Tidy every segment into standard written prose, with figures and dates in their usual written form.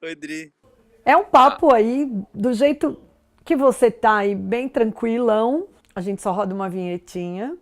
Oi, Dri. É um Ah, papo aí, do jeito que você tá aí, bem tranquilão. A gente só roda uma vinhetinha.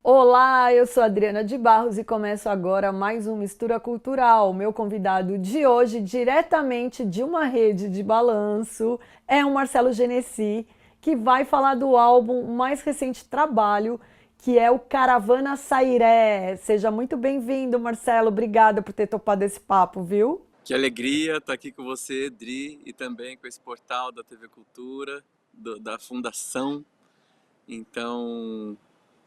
Olá, eu sou a Adriana de Barros e começo agora mais um Mistura Cultural. Meu convidado de hoje, diretamente de uma rede de balanço, é o Marcelo Genesi, que vai falar do álbum mais recente trabalho, que é o Caravana Sairé. Seja muito bem-vindo, Marcelo. Obrigada por ter topado esse papo, viu? que alegria estar aqui com você, Dri, e também com esse portal da TV Cultura, da Fundação. Então,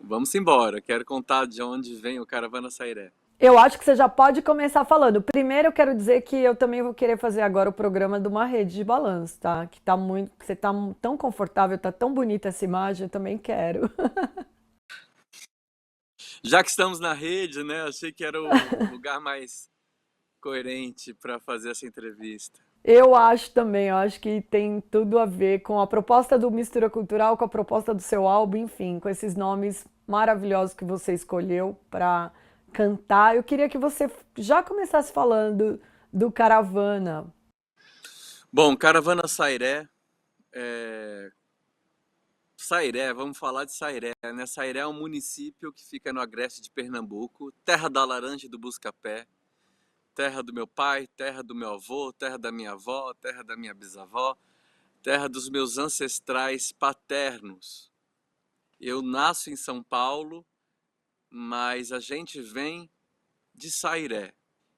vamos embora. Quero contar de onde vem o Caravana Sairé. Eu acho que você já pode começar falando. Primeiro, eu quero dizer que eu também vou querer fazer agora o programa de uma rede de balanço, tá? Que tá muito, que você tá tão confortável, tá tão bonita essa imagem, eu também quero. Já que estamos na rede, né? Achei que era o lugar mais coerente para fazer essa entrevista. Eu acho também, eu acho que tem tudo a ver com a proposta do Mistura Cultural, com a proposta do seu álbum, enfim, com esses nomes maravilhosos que você escolheu para cantar. Eu queria que você já começasse falando do Caravana. Bom, Caravana Sairé. é, Sairé, vamos falar de Sairé, né? Sairé é um município que fica no agreste de Pernambuco, terra da laranja e do busca-pé, terra do meu pai, terra do meu avô, terra da minha avó, terra da minha bisavó, terra dos meus ancestrais paternos. Eu nasço em São Paulo, mas a gente vem de Sairé.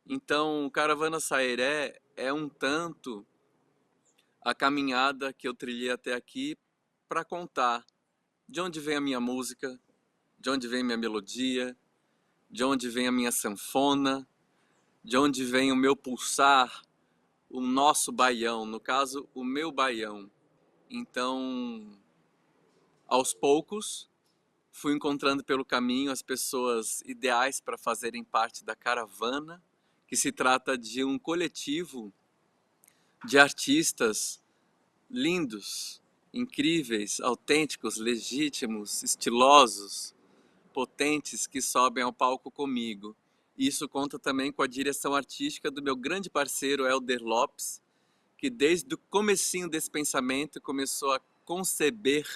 Então, Caravana Sairé é um tanto a caminhada que eu trilhei até aqui para contar de onde vem a minha música, de onde vem minha melodia, de onde vem a minha sanfona, de onde vem o meu pulsar, o nosso baião, no caso, o meu baião. Então, aos poucos, fui encontrando pelo caminho as pessoas ideais para fazerem parte da caravana, que se trata de um coletivo de artistas lindos, incríveis, autênticos, legítimos, estilosos, potentes que sobem ao palco comigo. Isso conta também com a direção artística do meu grande parceiro Elder Lopes, que desde o comecinho desse pensamento começou a conceber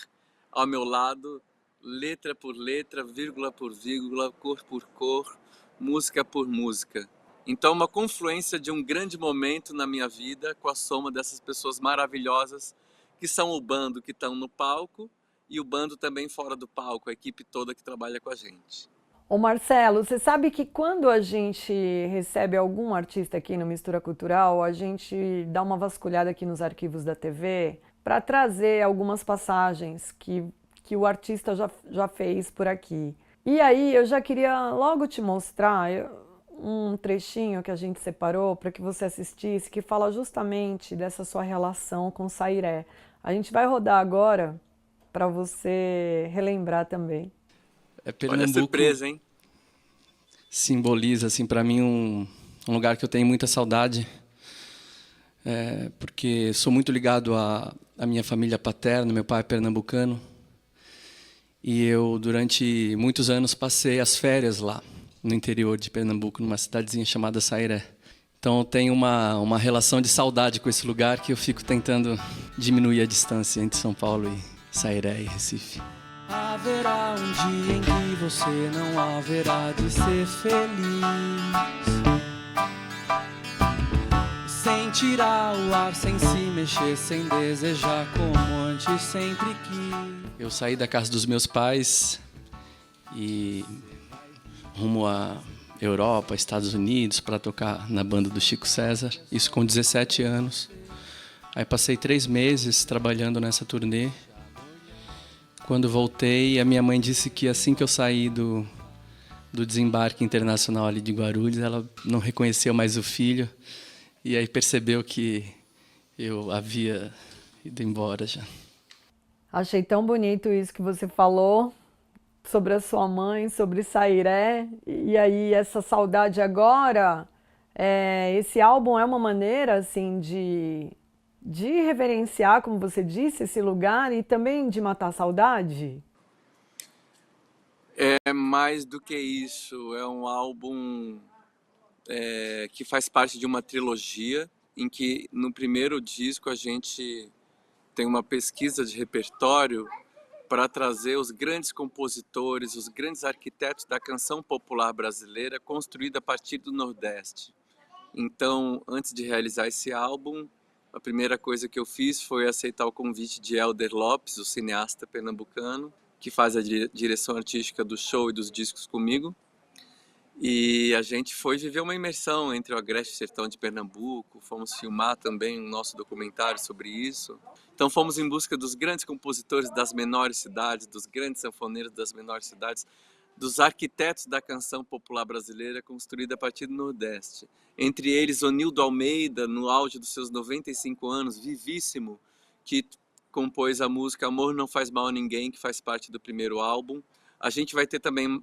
ao meu lado, letra por letra, vírgula por vírgula, cor por cor, música por música. Então, uma confluência de um grande momento na minha vida com a soma dessas pessoas maravilhosas que são o bando que estão no palco e o bando também fora do palco, a equipe toda que trabalha com a gente. Ô Marcelo, você sabe que quando a gente recebe algum artista aqui no Mistura Cultural, a gente dá uma vasculhada aqui nos arquivos da TV para trazer algumas passagens que o artista já fez por aqui. E aí eu já queria logo te mostrar um trechinho que a gente separou para que você assistisse, que fala justamente dessa sua relação com Sairé. A gente vai rodar agora para você relembrar também. Olha a Pernambuco surpresa, hein? simboliza assim para mim um lugar que eu tenho muita saudade, porque sou muito ligado à minha família paterna, meu pai é pernambucano, e eu durante muitos anos passei as férias lá no interior de Pernambuco, numa cidadezinha chamada Sairé. Então eu tenho uma relação de saudade com esse lugar que eu fico tentando diminuir a distância entre São Paulo e Sairé e Recife. Haverá um dia em que você não haverá de ser feliz. Sentirá o ar sem se mexer, sem desejar como antes sempre quis. Eu saí da casa dos meus pais e rumo à Europa, Estados Unidos, para tocar na banda do Chico César. Isso com 17 anos. Aí passei 3 meses trabalhando nessa turnê. Quando voltei, a minha mãe disse que assim que eu saí do desembarque internacional ali de Guarulhos, ela não reconheceu mais o filho e aí percebeu que eu havia ido embora já. Achei tão bonito isso que você falou sobre a sua mãe, sobre Sairé. E aí, essa saudade agora, esse álbum é uma maneira, assim, de reverenciar, como você disse, esse lugar e também de matar a saudade? É mais do que isso, é um álbum que faz parte de uma trilogia em que no primeiro disco a gente tem uma pesquisa de repertório para trazer os grandes compositores, os grandes arquitetos da canção popular brasileira construída a partir do Nordeste. Então, antes de realizar esse álbum, a primeira coisa que eu fiz foi aceitar o convite de Hélder Lopes, o cineasta pernambucano, que faz a direção artística do show e dos discos comigo. E a gente foi viver uma imersão entre o Agreste e o Sertão de Pernambuco, fomos filmar também um nosso documentário sobre isso. Então fomos em busca dos grandes compositores das menores cidades, dos grandes sanfoneiros das menores cidades, dos arquitetos da canção popular brasileira construída a partir do Nordeste. Entre eles, Onildo Almeida, no auge dos seus 95 anos, vivíssimo, que compôs a música Amor Não Faz Mal a Ninguém, que faz parte do primeiro álbum. A gente vai ter também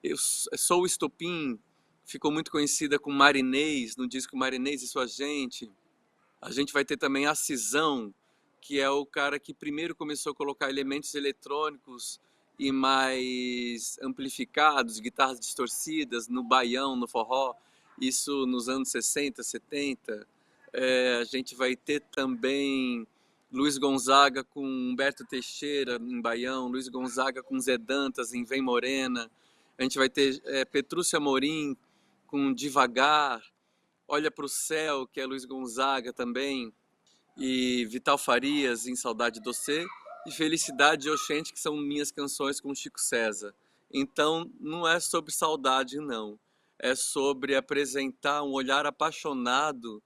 Eu Sou o Estopim, ficou muito conhecida com Marinês, no disco Marinês e Sua Gente. A gente vai ter também a Cisão, que é o cara que primeiro começou a colocar elementos eletrônicos e mais amplificados, guitarras distorcidas no baião, no forró, isso nos anos 60, 70. A gente vai ter também Luiz Gonzaga com Humberto Teixeira em baião, Luiz Gonzaga com Zé Dantas em Vem Morena. A gente vai ter Petrúcia Amorim com Devagar, Olha para o Céu, que é Luiz Gonzaga também, e Vital Farias em Saudade Doce, e Felicidade e Oxente, que são minhas canções com Chico César. Então, não é sobre saudade, não. É sobre apresentar um olhar apaixonado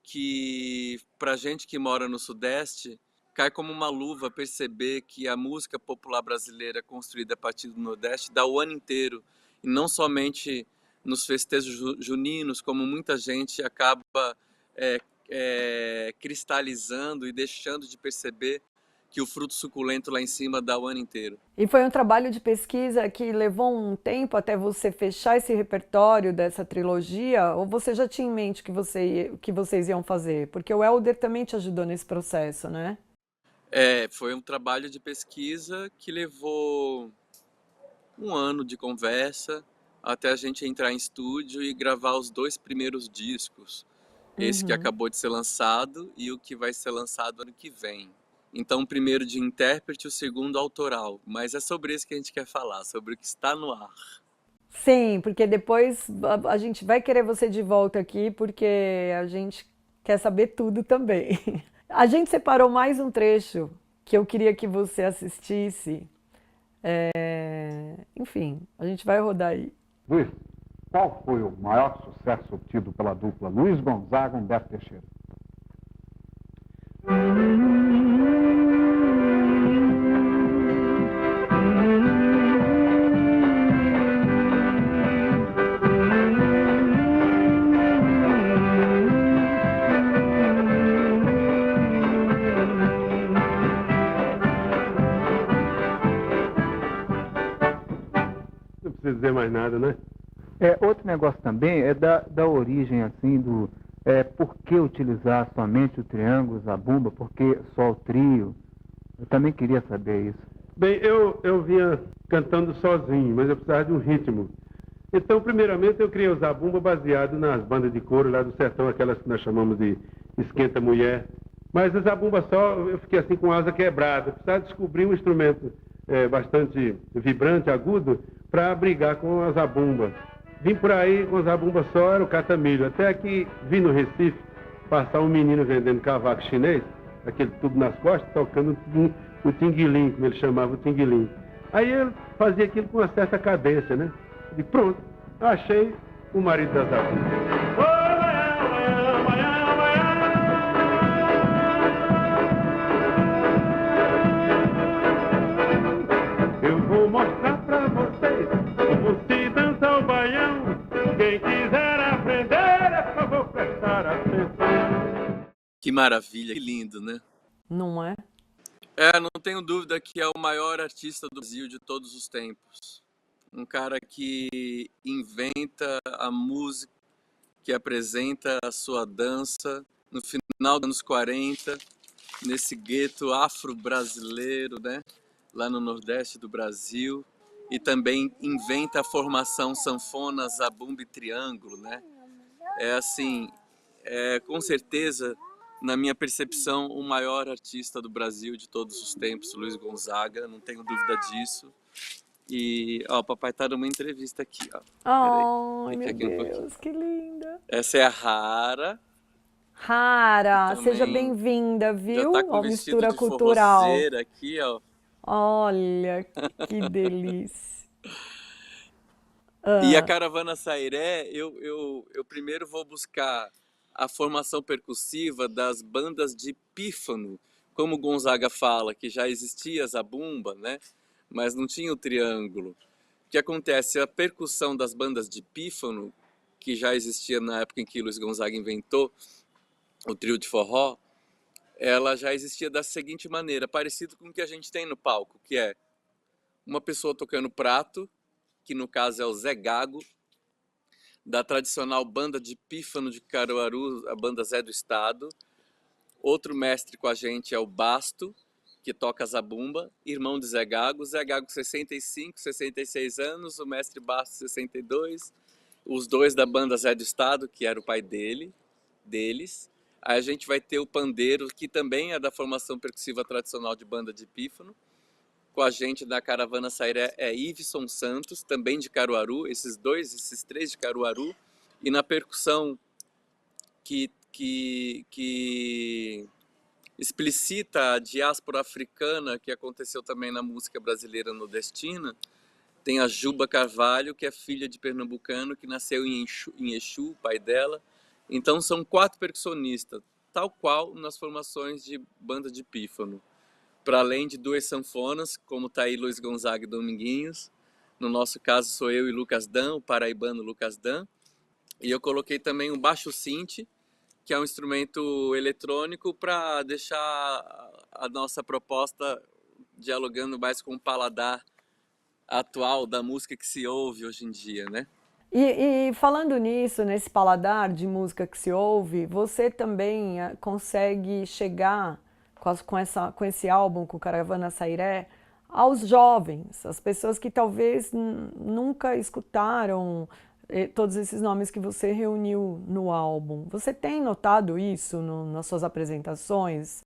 que, pra gente que mora no Sudeste, cai como uma luva perceber que a música popular brasileira construída a partir do Nordeste dá o ano inteiro, e não somente nos festejos juninos, como muita gente acaba cristalizando e deixando de perceber que o fruto suculento lá em cima dá o ano inteiro. E foi um trabalho de pesquisa que levou um tempo até você fechar esse repertório dessa trilogia, ou você já tinha em mente que vocês iam fazer? Porque o Hélder também te ajudou nesse processo, né? Foi um trabalho de pesquisa que levou um ano de conversa até a gente entrar em estúdio e gravar os 2 primeiros discos. Esse que Uhum. acabou de ser lançado e o que vai ser lançado ano que vem. Então, o primeiro de intérprete, o segundo autoral. Mas é sobre isso que a gente quer falar, sobre o que está no ar. Sim, porque depois a gente vai querer você de volta aqui, porque a gente quer saber tudo também. A gente separou mais um trecho que eu queria que você assistisse. Enfim, a gente vai rodar aí. Luiz, qual foi o maior sucesso obtido pela dupla Luiz Gonzaga e Humberto Teixeira? Não precisa dizer mais nada, né? Outro negócio também é da origem, assim, por que utilizar somente o triângulo, zabumba, por que só o trio? Eu também queria saber isso. Bem, eu vinha cantando sozinho, mas eu precisava de um ritmo. Então, primeiramente, eu criei o zabumba baseado nas bandas de couro lá do sertão, aquelas que nós chamamos de esquenta mulher. Mas o zabumba só, eu fiquei assim com asa quebrada. Eu precisava descobrir um instrumento bastante vibrante, agudo, para brigar com a zabumba. Vim por aí com a zabumba só, era o catamilho. Até que vim no Recife passar um menino vendendo cavaco chinês, aquele tubo nas costas, tocando o tinguilim, como ele chamava o tinguilim. Aí ele fazia aquilo com uma certa cadência, né? E pronto, achei o marido da zabumba. Eu vou mostrar pra vocês como se dança o baião. Quem quiser aprender, é só vou prestar atenção. Que maravilha, que lindo, né? Não é? Não tenho dúvida que é o maior artista do Brasil de todos os tempos. Um cara que inventa a música, que apresenta a sua dança no final dos anos 40, nesse gueto afro-brasileiro, né? Lá no Nordeste do Brasil. e também inventa a formação sanfona, zabumba e triângulo, né? É assim, com certeza, na minha percepção, o maior artista do Brasil de todos os tempos, Luiz Gonzaga, não tenho dúvida disso. E, ó, o papai tá numa entrevista aqui, ó. Peraí, Ai, fica meu aqui um pouquinho. Deus, que linda. Essa é a Rara, que Rara, seja também bem-vinda, já tá viu? com Ao vestido Mistura de Cultural. forrozeira aqui, ó. Olha, que delícia. E a Ah, Caravana Sairé, eu primeiro vou buscar a formação percussiva das bandas de pífano, como Gonzaga fala, que já existia a zabumba, né? Mas não tinha o triângulo. O que acontece? A percussão das bandas de pífano, que já existia na época em que Luiz Gonzaga inventou o trio de forró, ela já existia da seguinte maneira, parecido com o que a gente tem no palco, que é uma pessoa tocando prato, que no caso é o Zé Gago, da tradicional banda de pífano de Caruaru, a banda Zé do Estado. Outro mestre com a gente é o Basto, que toca zabumba, irmão de Zé Gago. Zé Gago 65, 66 anos, o mestre Basto 62. Os dois da banda Zé do Estado, que era o pai deles. Aí a gente vai ter o pandeiro, que também é da formação percussiva tradicional de banda de pífano. Com a gente da Caravana Sairé é Iveson Santos, também de Caruaru, esses três de Caruaru. E na percussão que explicita a diáspora africana, que aconteceu também na música brasileira nordestina, tem a Juba Carvalho, que é filha de pernambucano, que nasceu em Exu, o pai dela. Então são 4 percussionistas, tal qual nas formações de banda de pífano. Para além de 2 sanfonas, como tá aí Luiz Gonzaga e Dominguinhos. No nosso caso sou eu e Lucas Dan, o paraibano Lucas Dan. E eu coloquei também um baixo synth, que é um instrumento eletrônico, para deixar a nossa proposta dialogando mais com o paladar atual da música que se ouve hoje em dia, né? e falando nisso, nesse paladar de música que se ouve, você também consegue chegar com esse álbum, com Caravana Sairé, aos jovens, as pessoas que talvez nunca escutaram todos esses nomes que você reuniu no álbum. Você tem notado isso nas suas apresentações?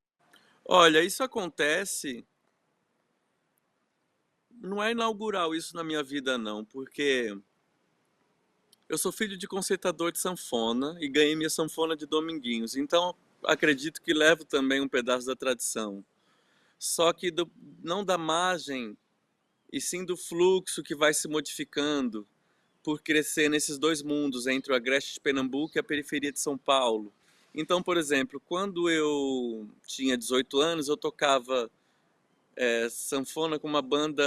Olha, isso acontece, não é inaugural isso na minha vida não, porque eu sou filho de concertador de sanfona e ganhei minha sanfona de Dominguinhos, então acredito que levo também um pedaço da tradição. Só que não da margem, e sim do fluxo que vai se modificando por crescer nesses 2 mundos, entre o agreste de Pernambuco e a periferia de São Paulo. Então, por exemplo, quando eu tinha 18 anos, eu tocava sanfona com uma banda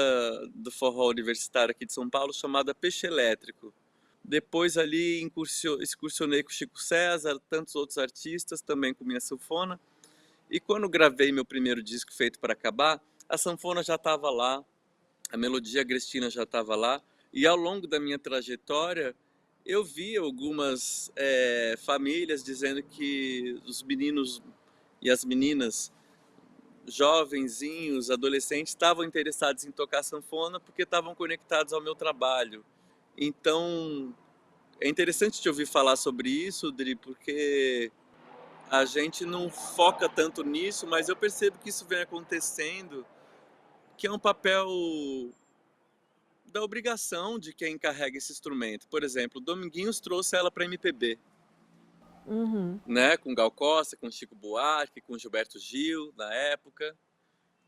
do forró universitário aqui de São Paulo chamada Peixe Elétrico. Depois ali excursionei com Chico César, tantos outros artistas, também com minha sanfona. E quando gravei meu primeiro disco, Feito para Acabar, a sanfona já estava lá, a melodia agrestina já estava lá. E ao longo da minha trajetória, eu vi algumas famílias dizendo que os meninos e as meninas, jovenzinhos, adolescentes, estavam interessados em tocar sanfona porque estavam conectados ao meu trabalho. Então, é interessante te ouvir falar sobre isso, Dri, porque a gente não foca tanto nisso, mas eu percebo que isso vem acontecendo, que é um papel da obrigação de quem carrega esse instrumento. Por exemplo, Dominguinhos trouxe ela para MPB, Uhum. né? Com Gal Costa, com Chico Buarque, com Gilberto Gil, na época,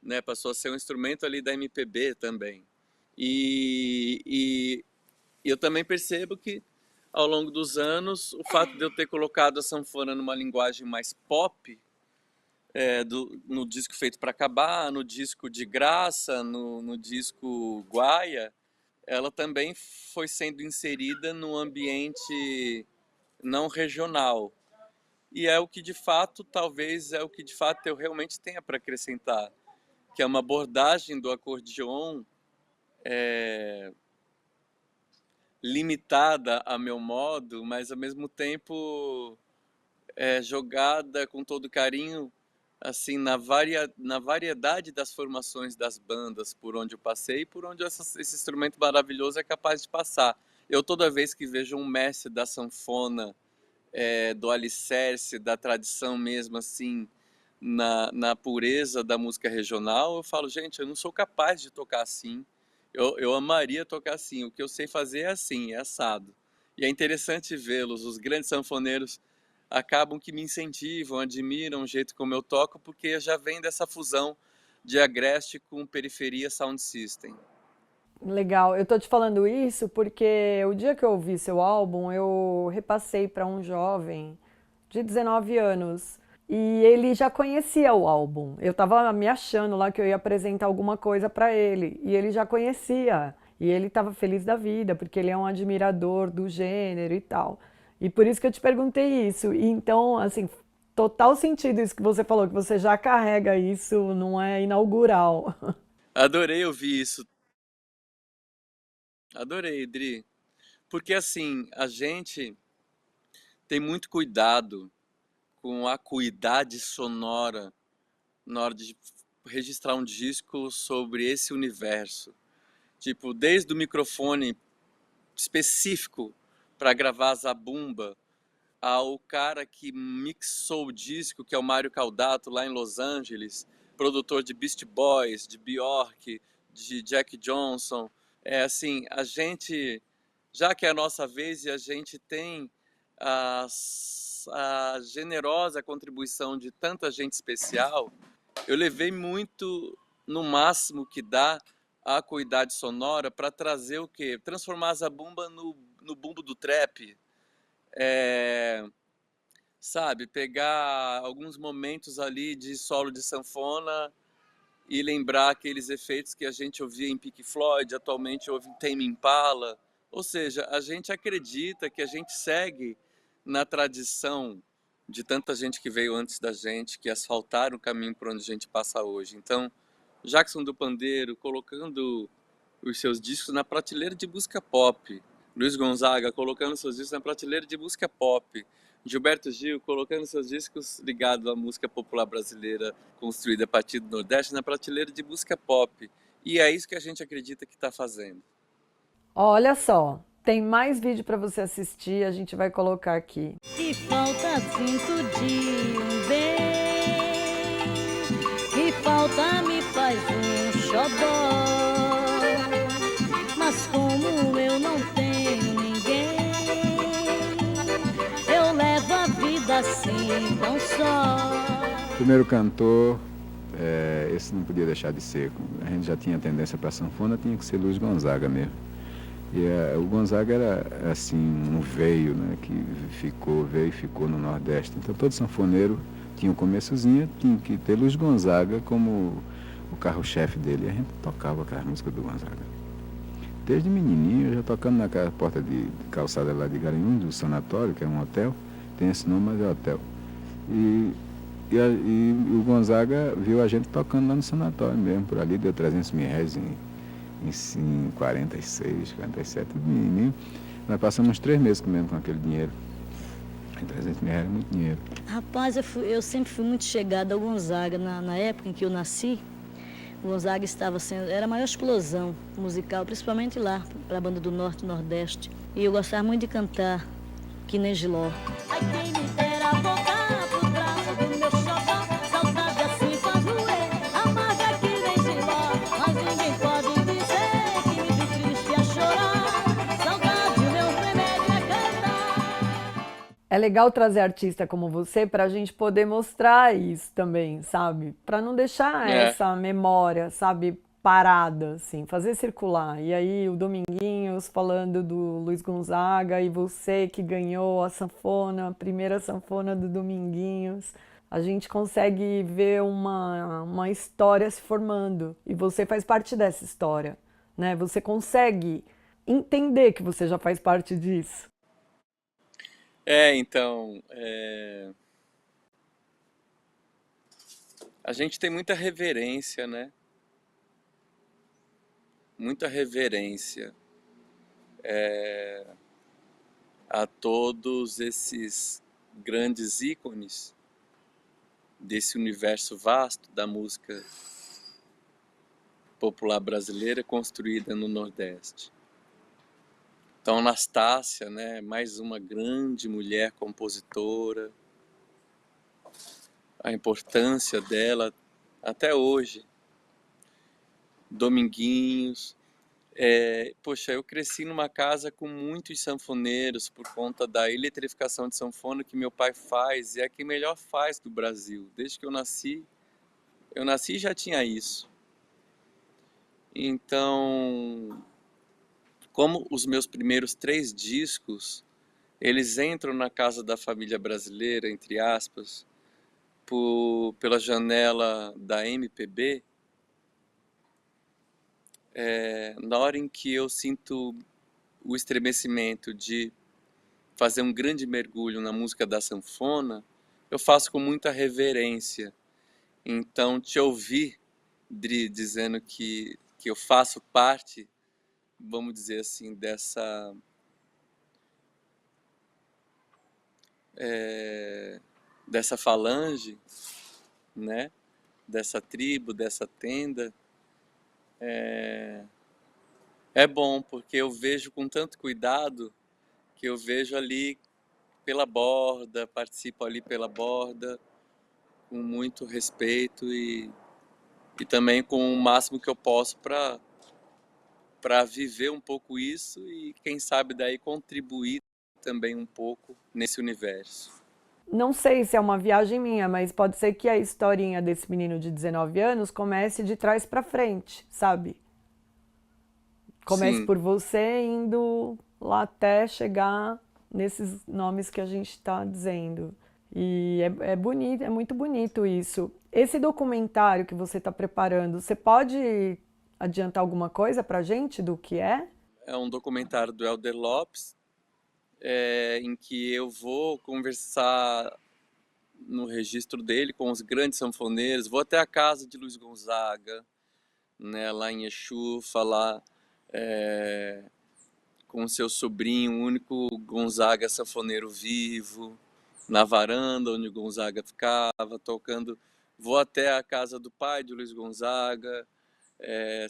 né? Passou a ser um instrumento ali da MPB também. E eu também percebo que, ao longo dos anos, o fato de eu ter colocado a sanfona numa linguagem mais pop, no disco Feito para Acabar, no disco De Graça, no disco Guaia, ela também foi sendo inserida no ambiente não regional. E é o que de fato, talvez, é o que de fato eu realmente tenha para acrescentar, que é uma abordagem do acordeon limitada a meu modo, mas ao mesmo tempo jogada com todo carinho assim, na variedade das formações das bandas por onde eu passei e por onde esse instrumento maravilhoso é capaz de passar. Eu, toda vez que vejo um mestre da sanfona, do alicerce, da tradição mesmo, assim, na pureza da música regional, eu falo, gente, eu não sou capaz de tocar assim. Eu amaria tocar assim. O que eu sei fazer é assim, é assado. E é interessante vê-los, os grandes sanfoneiros acabam que me incentivam, admiram o jeito como eu toco, porque já vem dessa fusão de Agreste com Periferia Sound System. Legal, eu tô te falando isso porque o dia que eu ouvi seu álbum, eu repassei para um jovem de 19 anos e ele já conhecia o álbum. Eu tava me achando lá que eu ia apresentar alguma coisa para ele e ele já conhecia. E ele estava feliz da vida, porque ele é um admirador do gênero e tal. E por isso que eu te perguntei isso. E então, assim, total sentido isso que você falou, que você já carrega isso, não é inaugural. Adorei ouvir isso. Adorei, Dri. Porque assim, a gente tem muito cuidado com a acuidade sonora na hora de registrar um disco sobre esse universo. Tipo, desde o microfone específico para gravar a zabumba, ao cara que mixou o disco, que é o Mário Caldato, lá em Los Angeles, produtor de Beast Boys, de Bjork, de Jack Johnson. É assim, a gente, já que é a nossa vez e a gente tem a, a generosa contribuição de tanta gente especial, eu levei muito no máximo que dá a acuidade sonora para trazer o quê? Transformar a zabumba no bumbo do trap. É, sabe, pegar alguns momentos ali de solo de sanfona e lembrar aqueles efeitos que a gente ouvia em Pink Floyd, atualmente ouve em Tame Impala. Ou seja, a gente acredita que a gente segue na tradição de tanta gente que veio antes da gente, que asfaltaram o caminho por onde a gente passa hoje. Então, Jackson do Pandeiro colocando os seus discos na prateleira de música pop, Luiz Gonzaga colocando seus discos na prateleira de música pop, Gilberto Gil colocando seus discos ligados à música popular brasileira construída a partir do Nordeste na prateleira de música pop. E é isso que a gente acredita que está fazendo. Olha só, tem mais vídeo para você assistir, a gente vai colocar aqui. Que falta sinto de um bem, que falta me faz um xodó. Mas como eu não tenho ninguém, eu levo a vida assim tão só. Primeiro cantor, esse não podia deixar de ser. A gente já tinha tendência para sanfona, tinha que ser Luiz Gonzaga mesmo. E o Gonzaga era assim um veio, né, que veio e ficou no Nordeste. Então todo sanfoneiro tinha um começozinho, tinha que ter Luiz Gonzaga como o carro-chefe dele. E a gente tocava aquelas músicas do Gonzaga. Desde menininho, eu já tocando na porta de calçada lá de Garanhuns, do sanatório, que é um hotel. Tem esse nome, mas é hotel. E o Gonzaga viu a gente tocando lá no sanatório mesmo, por ali, deu 300 mil reais em 46, 47, menininho. Nós passamos uns 3 meses comendo com aquele dinheiro. 300 mil reais é muito dinheiro. Rapaz, eu sempre fui muito chegada ao Gonzaga. Na época em que eu nasci, o Gonzaga era a maior explosão musical, principalmente lá, para a banda do Norte e Nordeste. E eu gostava muito de cantar, que nem Giló. Ai, quem me dera voltar pro braço do meu xodó, saudade assim faz doer, amarga que nem Giló. Mas ninguém pode dizer que me vi triste a chorar, saudade o meu remédio é cantar. É legal trazer artista como você para a gente poder mostrar isso também, sabe? Para não deixar essa memória, sabe, parada, assim, fazer circular. E aí o Dominguinhos falando do Luiz Gonzaga e você que ganhou a sanfona, a primeira sanfona do Dominguinhos. A gente consegue ver uma história se formando e você faz parte dessa história, né? Você consegue entender que você já faz parte disso. Então, a gente tem muita reverência, né? Muita reverência a todos esses grandes ícones desse universo vasto da música popular brasileira construída no Nordeste. Então, Anastácia, né, mais uma grande mulher compositora, a importância dela até hoje. Dominguinhos. Poxa, eu cresci numa casa com muitos sanfoneiros por conta da eletrificação de sanfona que meu pai faz, e é a que melhor faz do Brasil. Desde que eu nasci e já tinha isso. Então, como os meus primeiros 3 discos, eles entram na casa da família brasileira, entre aspas, pela janela da MPB, na hora em que eu sinto o estremecimento de fazer um grande mergulho na música da sanfona, eu faço com muita reverência. Então, te ouvir, Dri, dizendo que eu faço parte, vamos dizer assim, dessa falange, né? Dessa tribo, dessa tenda, é bom, porque eu vejo com tanto cuidado que eu vejo ali pela borda, participo ali pela borda, com muito respeito e também com o máximo que eu posso para viver um pouco isso e, quem sabe, daí contribuir também um pouco nesse universo. Não sei se é uma viagem minha, mas pode ser que a historinha desse menino de 19 anos comece de trás para frente, sabe? Comece Sim, por você indo lá até chegar nesses nomes que a gente está dizendo. E é bonito, é muito bonito isso. Esse documentário que você está preparando, você pode adiantar alguma coisa para a gente do que é? é um documentário do Helder Lopes, em que eu vou conversar no registro dele com os grandes sanfoneiros, vou até a casa de Luiz Gonzaga, né, lá em Exu, falar com seu sobrinho, o único Gonzaga sanfoneiro vivo, na varanda onde o Gonzaga ficava, tocando. Vou até a casa do pai de Luiz Gonzaga,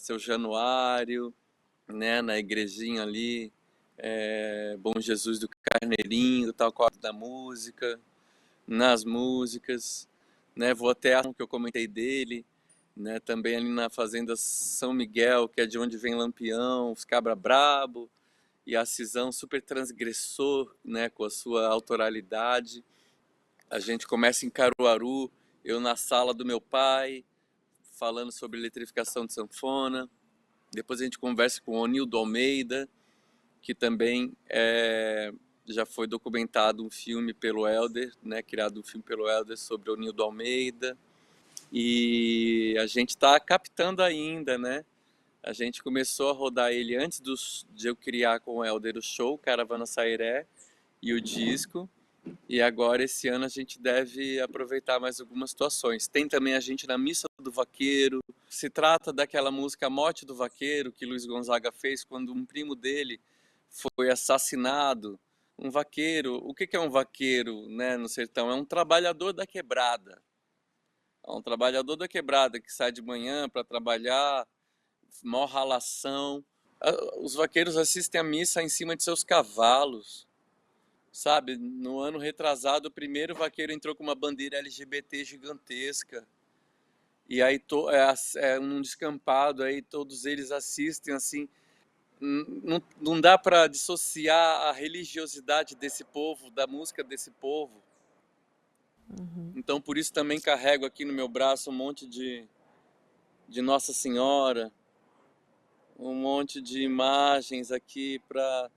seu Januário, né, na igrejinha ali, Bom Jesus do Carneirinho, tal quadro da música, nas músicas, né, vou até a que eu comentei dele, né, também ali na fazenda São Miguel, que é de onde vem Lampião, os Cabra Brabo, e a Cisão super transgressor, né, com a sua autoralidade. A gente começa em Caruaru, eu na sala do meu pai, falando sobre eletrificação de sanfona. Depois a gente conversa com o Onildo Almeida, que também já foi documentado um filme pelo Helder, né, criado um filme pelo Helder sobre o Onildo Almeida. E a gente está captando ainda, né? A gente começou a rodar ele antes de eu criar com o Helder o show, Caravana Sairé, e o disco. E agora, esse ano, a gente deve aproveitar mais algumas situações. Tem também a gente na Missa do Vaqueiro. Se trata daquela música Morte do Vaqueiro, que Luiz Gonzaga fez quando um primo dele foi assassinado. Um vaqueiro, o que é um vaqueiro, né, no sertão? É um trabalhador da quebrada. É um trabalhador da quebrada que sai de manhã para trabalhar, maior ralação. Os vaqueiros assistem a missa em cima de seus cavalos, sabe? No ano retrasado, o primeiro vaqueiro entrou com uma bandeira LGBT gigantesca. E aí num descampado, aí todos eles assistem assim. Não dá para dissociar a religiosidade desse povo, da música desse povo. Então, por isso também carrego aqui no meu braço um monte de Nossa Senhora, um monte de imagens aqui para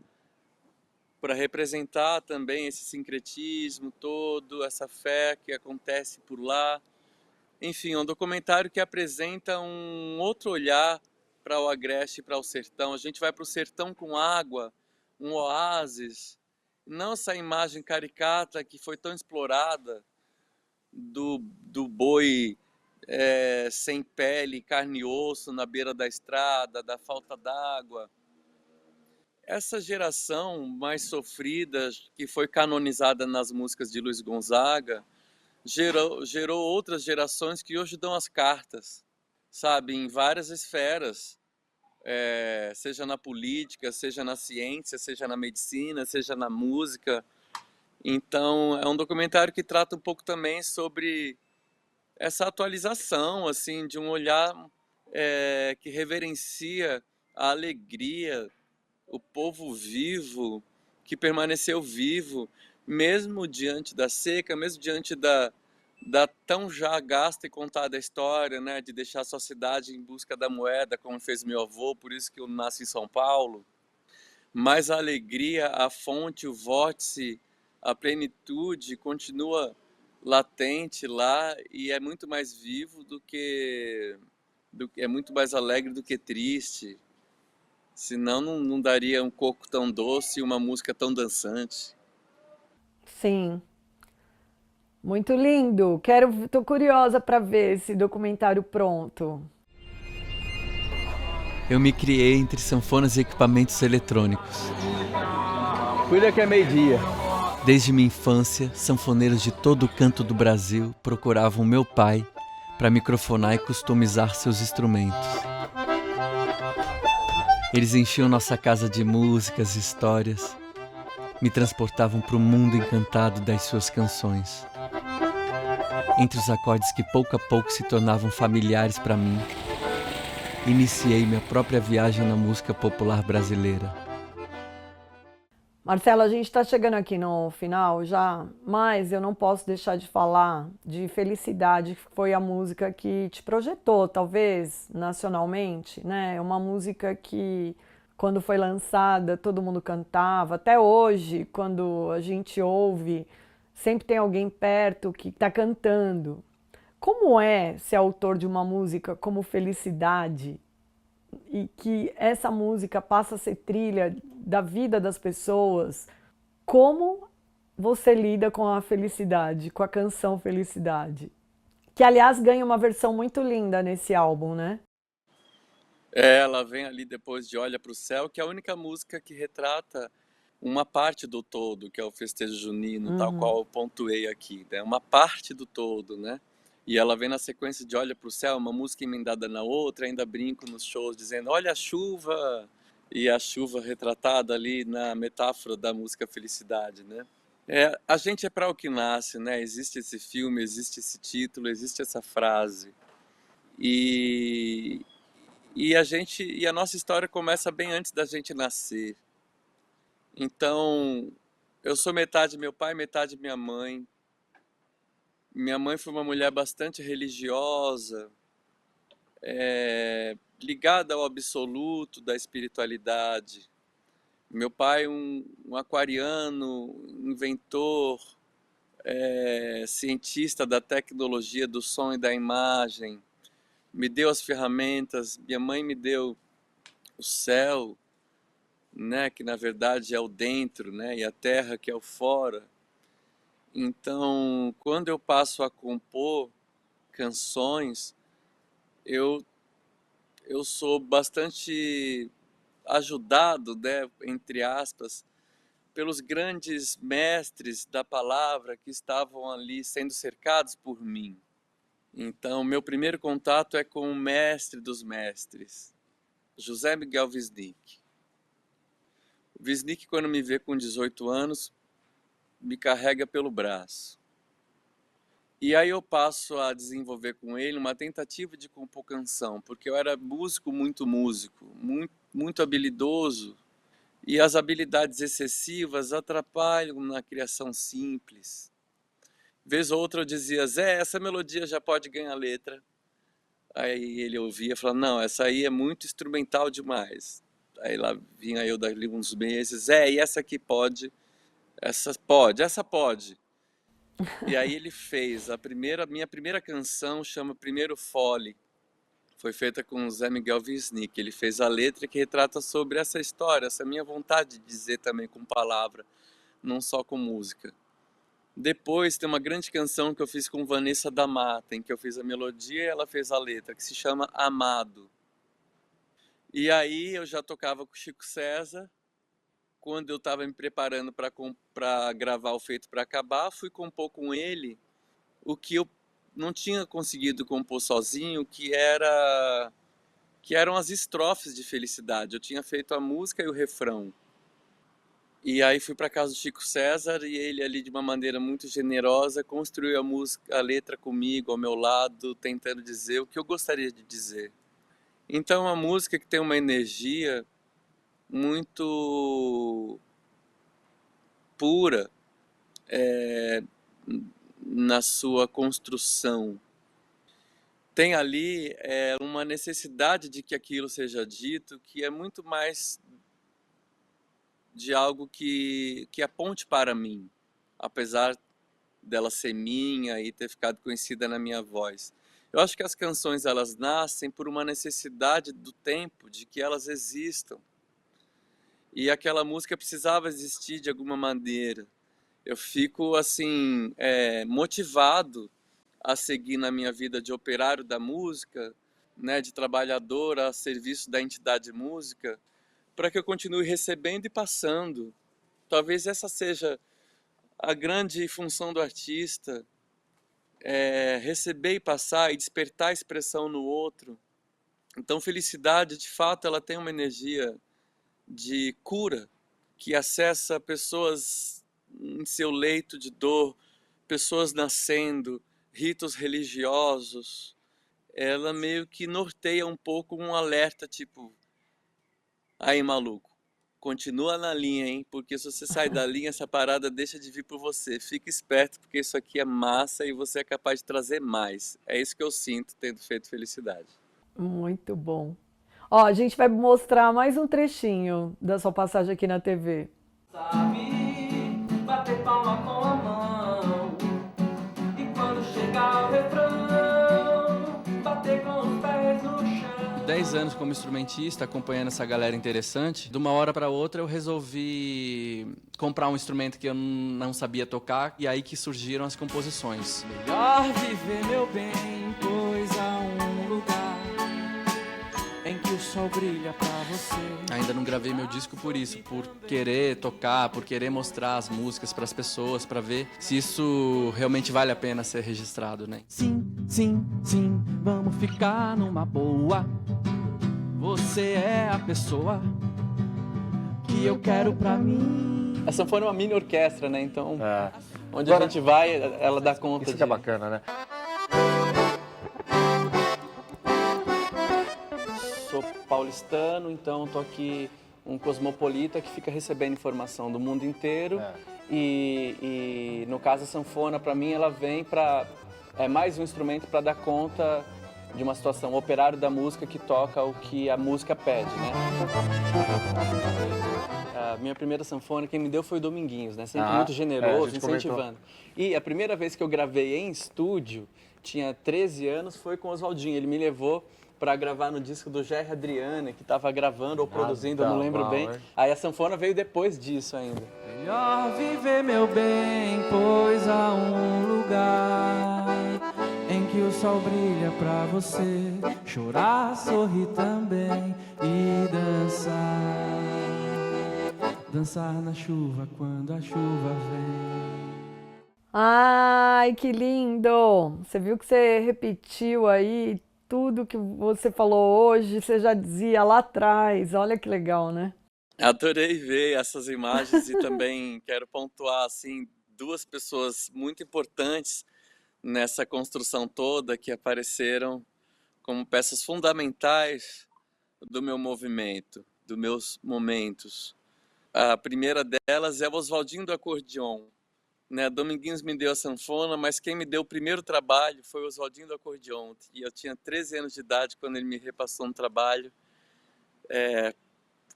representar também esse sincretismo todo, essa fé que acontece por lá. Enfim, é um documentário que apresenta um outro olhar para o Agreste e para o sertão. A gente vai para o sertão com água, um oásis, não essa imagem caricata que foi tão explorada do boi sem pele, carne e osso na beira da estrada, da falta d'água. Essa geração mais sofrida, que foi canonizada nas músicas de Luiz Gonzaga, gerou outras gerações que hoje dão as cartas, sabe, em várias esferas, seja na política, seja na ciência, seja na medicina, seja na música. Então, é um documentário que trata um pouco também sobre essa atualização, assim, de um olhar que reverencia a alegria, o povo vivo, que permaneceu vivo, mesmo diante da seca, mesmo diante da tão já gasta e contada história, né, de deixar sua cidade em busca da moeda, como fez meu avô, por isso que eu nasci em São Paulo. Mas a alegria, a fonte, o vórtice, a plenitude continua latente lá e é muito mais vivo é muito mais alegre do que triste. Senão não daria um coco tão doce e uma música tão dançante. Sim, muito lindo. Tô curiosa para ver esse documentário pronto. Eu me criei entre sanfonas e equipamentos eletrônicos. Cuida que é meio-dia. Desde minha infância, sanfoneiros de todo o canto do Brasil procuravam meu pai para microfonar e customizar seus instrumentos. Eles enchiam nossa casa de músicas e histórias, me transportavam para o mundo encantado das suas canções. Entre os acordes que pouco a pouco se tornavam familiares para mim, iniciei minha própria viagem na música popular brasileira. Marcelo, a gente está chegando aqui no final já, mas eu não posso deixar de falar de Felicidade, que foi a música que te projetou, talvez, nacionalmente, né? É uma música que, quando foi lançada, todo mundo cantava. Até hoje, quando a gente ouve, sempre tem alguém perto que está cantando. Como é ser autor de uma música como Felicidade e que essa música passa a ser trilha da vida das pessoas? Como você lida com a felicidade, com a canção Felicidade? Que, aliás, ganha uma versão muito linda nesse álbum, né? Ela vem ali depois de Olha para o Céu, que é a única música que retrata uma parte do todo, que é o festejo junino, tal qual eu pontuei aqui, né? Uma parte do todo, né? E ela vem na sequência de Olha para o Céu, uma música emendada na outra, ainda brinco nos shows dizendo olha a chuva, e a chuva retratada ali na metáfora da música Felicidade, né? A gente é para o que nasce, né? Existe esse filme, existe esse título, existe essa frase. E a nossa história começa bem antes da gente nascer. Então, eu sou metade meu pai, metade minha mãe. Minha mãe foi uma mulher bastante religiosa, ligada ao absoluto da espiritualidade. Meu pai, um aquariano, inventor, cientista da tecnologia do som e da imagem, me deu as ferramentas. Minha mãe me deu o céu, né, que na verdade é o dentro, né, e a terra que é o fora. Então, quando eu passo a compor canções, eu sou bastante ajudado, né, entre aspas, pelos grandes mestres da palavra que estavam ali sendo cercados por mim. Então, meu primeiro contato é com o mestre dos mestres, José Miguel Wisnik. O Wisnik, quando me vê com 18 anos, me carrega pelo braço. E aí eu passo a desenvolver com ele uma tentativa de compor canção, porque eu era muito muito habilidoso, e as habilidades excessivas atrapalham na criação simples. Vez ou outra eu dizia, Zé, essa melodia já pode ganhar letra. Aí ele ouvia e falava, não, essa aí é muito instrumental demais. Aí lá vinha eu dali uns meses, Zé, e essa aqui pode? Essa pode. E aí ele fez minha primeira canção, chama Primeiro Fole. Foi feita com o Zé Miguel Wisnik. Ele fez a letra que retrata sobre essa história, essa minha vontade de dizer também com palavra, não só com música. Depois tem uma grande canção que eu fiz com Vanessa da Mata, em que eu fiz a melodia e ela fez a letra, que se chama Amado. E aí eu já tocava com o Chico César. Quando eu estava me preparando para gravar o Feito para Acabar, fui compor com ele o que eu não tinha conseguido compor sozinho, que eram as estrofes de Felicidade. Eu tinha feito a música e o refrão. E aí fui para casa do Chico César e ele ali de uma maneira muito generosa construiu a música, a letra comigo, ao meu lado, tentando dizer o que eu gostaria de dizer. Então é uma música que tem uma energia muito pura na sua construção. Tem ali uma necessidade de que aquilo seja dito, que é muito mais de algo que aponte para mim, apesar dela ser minha e ter ficado conhecida na minha voz. Eu acho que as canções elas nascem por uma necessidade do tempo, de que elas existam. E aquela música precisava existir de alguma maneira. Eu fico assim motivado a seguir na minha vida de operário da música, né, de trabalhador a serviço da entidade música, para que eu continue recebendo e passando. Talvez essa seja a grande função do artista, receber e passar e despertar a expressão no outro. Então, Felicidade, de fato, ela tem uma energia de cura que acessa pessoas em seu leito de dor, pessoas nascendo, ritos religiosos. Ela meio que norteia um pouco um alerta, tipo, aí maluco, continua na linha, hein? Porque se você sai da linha, essa parada deixa de vir por você. Fica esperto, porque isso aqui é massa e você é capaz de trazer mais. É isso que eu sinto tendo feito Felicidade. Muito bom. Ó, a gente vai mostrar mais um trechinho da sua passagem aqui na TV. Sabe bater palma com a mão e quando chegar o refrão, bater com os pés no chão. 10 anos como instrumentista, acompanhando essa galera interessante. De uma hora para outra eu resolvi comprar um instrumento que eu não sabia tocar e aí que surgiram as composições. Melhor viver meu bem, pois há um lugar em que o sol brilha pra você. Ainda não gravei meu disco por isso, por querer tocar, por querer mostrar as músicas pras pessoas, pra ver se isso realmente vale a pena ser registrado, né? Sim, sim, sim, vamos ficar numa boa. Você é a pessoa que eu quero pra mim. A sanfona é uma mini orquestra, né? Então, onde Agora, a gente vai, ela dá conta isso de... que é bacana, né? Sou paulistano, então tô aqui um cosmopolita que fica recebendo informação do mundo inteiro. E no caso a sanfona, para mim, ela vem para mais um instrumento para dar conta de uma situação, o operário da música que toca o que a música pede, né? A minha primeira sanfona, quem me deu foi o Dominguinhos, né? Sempre muito generoso, incentivando. E a primeira vez que eu gravei em estúdio, tinha 13 anos, foi com o Oswaldinho. Ele me levou para gravar no disco do Gerry Adriane, que estava gravando ou produzindo, eu não lembro bem. Aí a sanfona veio depois disso ainda. Melhor viver meu bem, pois há um lugar em que o sol brilha pra você chorar, sorrir também e dançar. Dançar na chuva quando a chuva vem. Ai, que lindo! Você viu que você repetiu aí tudo que você falou hoje, você já dizia lá atrás. Olha que legal, né? Adorei ver essas imagens e também quero pontuar assim duas pessoas muito importantes nessa construção toda que apareceram como peças fundamentais do meu movimento, dos meus momentos. A primeira delas é o Oswaldinho do acordeon. Né, Dominguinhos me deu a sanfona, mas quem me deu o primeiro trabalho foi o Oswaldinho do acordeon. E eu tinha 13 anos de idade quando ele me repassou um trabalho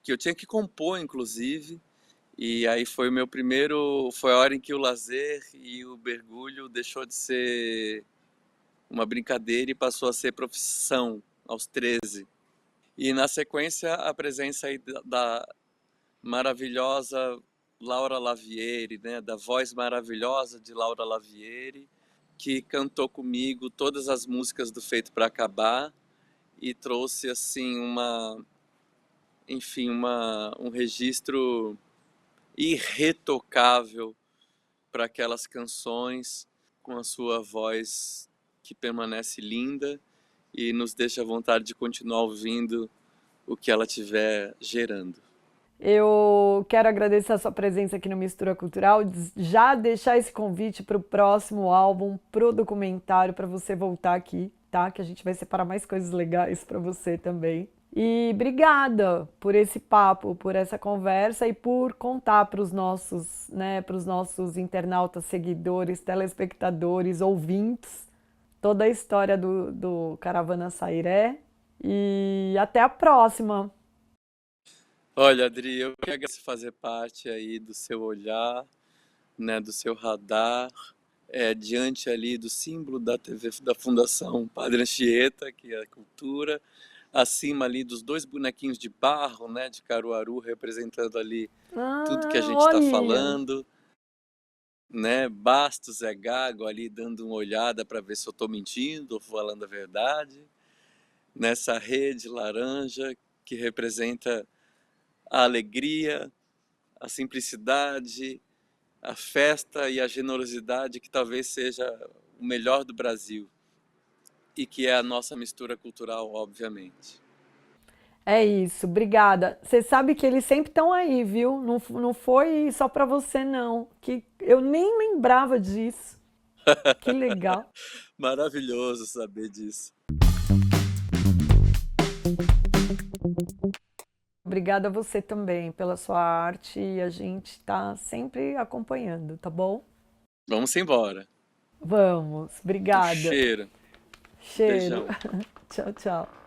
que eu tinha que compor, inclusive. E aí foi o meu primeiro, foi a hora em que o lazer e o mergulho deixou de ser uma brincadeira e passou a ser profissão aos 13. E na sequência a presença aí da maravilhosa Laura Lavieri, né, da voz maravilhosa de Laura Lavieri, que cantou comigo todas as músicas do Feito para Acabar e trouxe assim um registro irretocável para aquelas canções, com a sua voz que permanece linda e nos deixa à vontade de continuar ouvindo o que ela estiver gerando. Eu quero agradecer a sua presença aqui no Mistura Cultural, já deixar esse convite para o próximo álbum, para o documentário, para você voltar aqui, tá? Que a gente vai separar mais coisas legais para você também. E obrigada por esse papo, por essa conversa e por contar para os nossos, né, para os nossos internautas, seguidores, telespectadores, ouvintes, toda a história do Caravana Sairé. E até a próxima! Olha, Adri, eu que agradeço fazer parte aí do seu olhar, né, do seu radar, diante ali do símbolo da TV da Fundação Padre Anchieta, que é a cultura, acima ali dos 2 bonequinhos de barro, né, de Caruaru, representando ali tudo que a gente está Olha! falando, né, Bastos Zé Gago ali dando uma olhada para ver se eu estou mentindo ou falando a verdade, nessa rede laranja que representa a alegria, a simplicidade, a festa e a generosidade que talvez seja o melhor do Brasil e que é a nossa mistura cultural, obviamente. É isso, obrigada. Você sabe que eles sempre estão aí, viu? Não foi só para você, não. Que eu nem lembrava disso. Que legal. Maravilhoso saber disso. Obrigada a você também pela sua arte e a gente está sempre acompanhando, tá bom? Vamos embora. Vamos, obrigada. Cheiro. Cheiro. Beijão. Tchau, tchau.